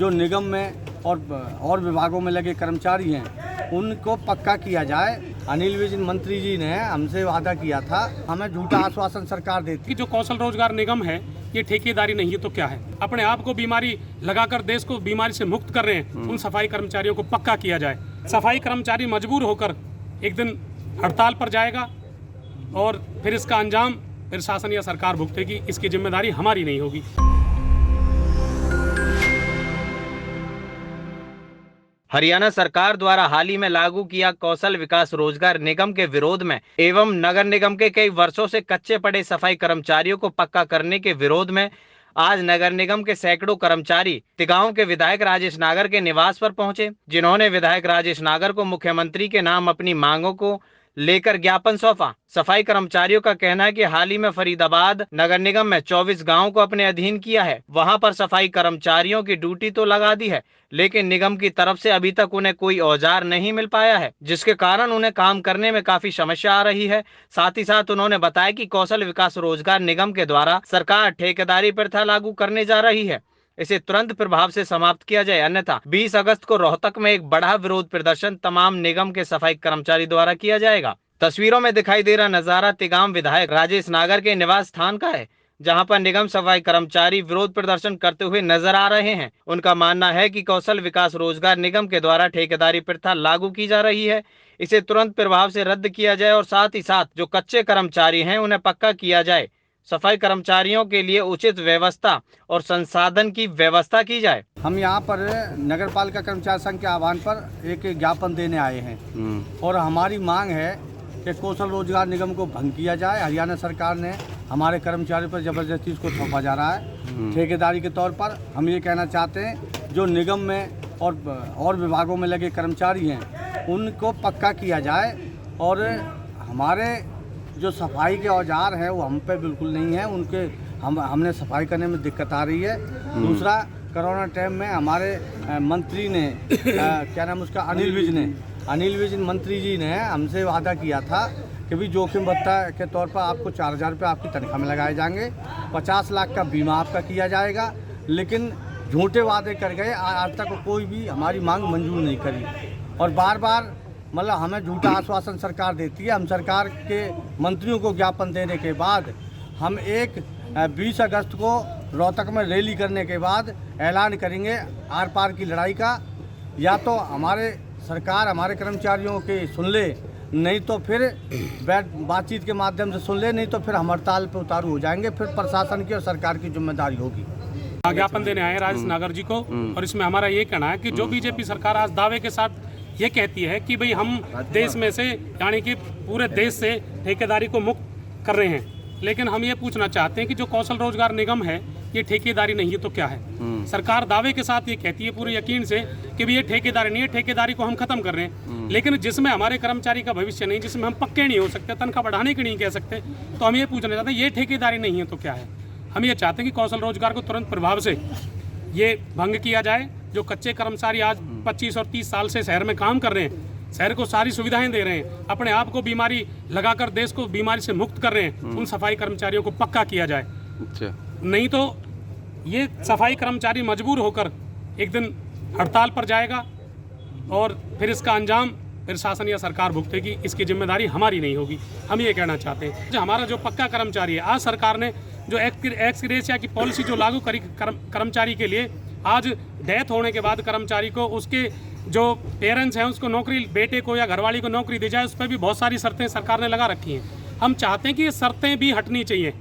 जो निगम में और विभागों में लगे कर्मचारी हैं उनको पक्का किया जाए। अनिल विज मंत्री जी ने हमसे वादा किया था, हमें झूठा आश्वासन सरकार देती कि जो कौशल रोजगार निगम है ये ठेकेदारी नहीं है तो क्या है। अपने आप को बीमारी लगाकर देश को बीमारी से मुक्त कर रहे हैं, उन सफाई कर्मचारियों को पक्का किया जाए। सफाई कर्मचारी मजबूर होकर एक दिन हड़ताल पर जाएगा और फिर इसका अंजाम फिर शासन या सरकार भुगतेगी, इसकी जिम्मेदारी हमारी नहीं होगी। हरियाणा सरकार द्वारा हाल ही में लागू किया कौशल विकास रोजगार निगम के विरोध में एवं नगर निगम के कई वर्षों से कच्चे पड़े सफाई कर्मचारियों को पक्का करने के विरोध में आज नगर निगम के सैकड़ों कर्मचारी तिगांव के विधायक राजेश नागर के निवास पर पहुंचे, जिन्होंने विधायक राजेश नागर को मुख्यमंत्री के नाम अपनी मांगों को लेकर ज्ञापन सौंपा। सफाई कर्मचारियों का कहना है कि हाल ही में फरीदाबाद नगर निगम में 24 गांवों को अपने अधीन किया है। वहां पर सफाई कर्मचारियों की ड्यूटी तो लगा दी है, लेकिन निगम की तरफ से अभी तक उन्हें कोई औजार नहीं मिल पाया है, जिसके कारण उन्हें काम करने में काफी समस्या आ रही है। साथ ही साथ उन्होंने बताया कि कौशल विकास रोजगार निगम के द्वारा सरकार ठेकेदारी प्रथा लागू करने जा रही है, इसे तुरंत प्रभाव से समाप्त किया जाए, अन्यथा 20 अगस्त को रोहतक में एक बड़ा विरोध प्रदर्शन तमाम निगम के सफाई कर्मचारी द्वारा किया जाएगा। तस्वीरों में दिखाई दे रहा नजारा तिगांव विधायक राजेश नागर के निवास स्थान का है, जहां पर निगम सफाई कर्मचारी विरोध प्रदर्शन करते हुए नजर आ रहे हैं। उनका मानना है कि कौशल विकास रोजगार निगम के द्वारा ठेकेदारी प्रथा लागू की जा रही है, इसे तुरंत प्रभाव से रद्द किया जाए और साथ ही साथ जो कच्चे कर्मचारी हैं उन्हें पक्का किया जाए। सफाई कर्मचारियों के लिए उचित व्यवस्था और संसाधन की व्यवस्था की जाए। हम यहाँ पर नगर पालिका कर्मचारी संघ के आह्वान पर एक ज्ञापन देने आए हैं और हमारी मांग है कि कौशल रोजगार निगम को भंग किया जाए। हरियाणा सरकार ने हमारे कर्मचारियों पर जबरदस्ती इसको थोपा जा रहा है ठेकेदारी के तौर पर। हम ये कहना चाहते हैं जो निगम में और विभागों में लगे कर्मचारी हैं उनको पक्का किया जाए और हमारे जो सफाई के औजार हैं वो हम पे बिल्कुल नहीं है, उनके हमने सफाई करने में दिक्कत आ रही है। दूसरा, कोरोना टाइम में हमारे मंत्री ने क्या नाम उसका अनिल विज मंत्री जी ने हमसे वादा किया था कि भी जोखिम भत्ता के तौर पर आपको 4,000 रुपये आपकी तनख्वाह में लगाए जाएंगे, 50 लाख का बीमा आपका किया जाएगा, लेकिन झूठे वादे कर गए। आज तक कोई भी हमारी मांग मंजूर नहीं करी और बार बार मतलब हमें झूठा आश्वासन सरकार देती है। हम सरकार के मंत्रियों को ज्ञापन देने के बाद हम 20 अगस्त को रोहतक में रैली करने के बाद ऐलान करेंगे आर पार की लड़ाई का। या तो हमारे सरकार हमारे कर्मचारियों के सुन ले, नहीं तो फिर बातचीत के माध्यम से सुन ले, नहीं तो फिर हम हड़ताल पे उतारू हो जाएंगे। फिर प्रशासन की और सरकार की जिम्मेदारी होगी। ज्ञापन देने आए राजेश नागर जी को और इसमें हमारा ये कहना है कि जो बीजेपी सरकार आज दावे के साथ ये कहती है कि भाई हम देश में से यानी कि पूरे देश से ठेकेदारी को मुक्त कर रहे हैं, लेकिन हम ये पूछना चाहते हैं कि जो कौशल रोजगार निगम है ये ठेकेदारी नहीं है तो क्या है। सरकार दावे के साथ ये कहती है पूरे यकीन से कि भाई ये ठेकेदारी नहीं है, ठेकेदारी को हम खत्म कर रहे हैं, लेकिन जिसमें हमारे कर्मचारी का भविष्य नहीं, जिसमें हम पक्के नहीं हो सकते, तनख्वाह बढ़ाने की नहीं कह सकते, तो हम ये पूछना चाहते हैं ये ठेकेदारी नहीं है तो क्या है। हम ये चाहते हैं कि कौशल रोजगार को तुरंत प्रभाव से ये भंग किया जाए। जो कच्चे कर्मचारी आज 25 और 30 साल से शहर में काम कर रहे हैं, शहर को सारी सुविधाएं दे रहे हैं, अपने आप को बीमारी लगाकर देश को बीमारी से मुक्त कर रहे हैं, उन सफाई कर्मचारियों को पक्का किया जाए। अच्छा। नहीं तो ये सफाई कर्मचारी मजबूर होकर एक दिन हड़ताल पर जाएगा और फिर इसका अंजाम फिर शासन या सरकार भुगतेगी, इसकी जिम्मेदारी हमारी नहीं होगी। हम ये कहना चाहते हैं जो हमारा जो पक्का कर्मचारी है, आज सरकार ने जो एक्स ग्रेशिया की पॉलिसी जो लागू करी कर्मचारी के लिए, आज डेथ होने के बाद कर्मचारी को उसके जो पेरेंट्स हैं उसको नौकरी, बेटे को या घरवाली को नौकरी दी जाए, उस पर भी बहुत सारी शर्तें सरकार ने लगा रखी हैं। हम चाहते हैं कि ये शर्तें भी हटनी चाहिए।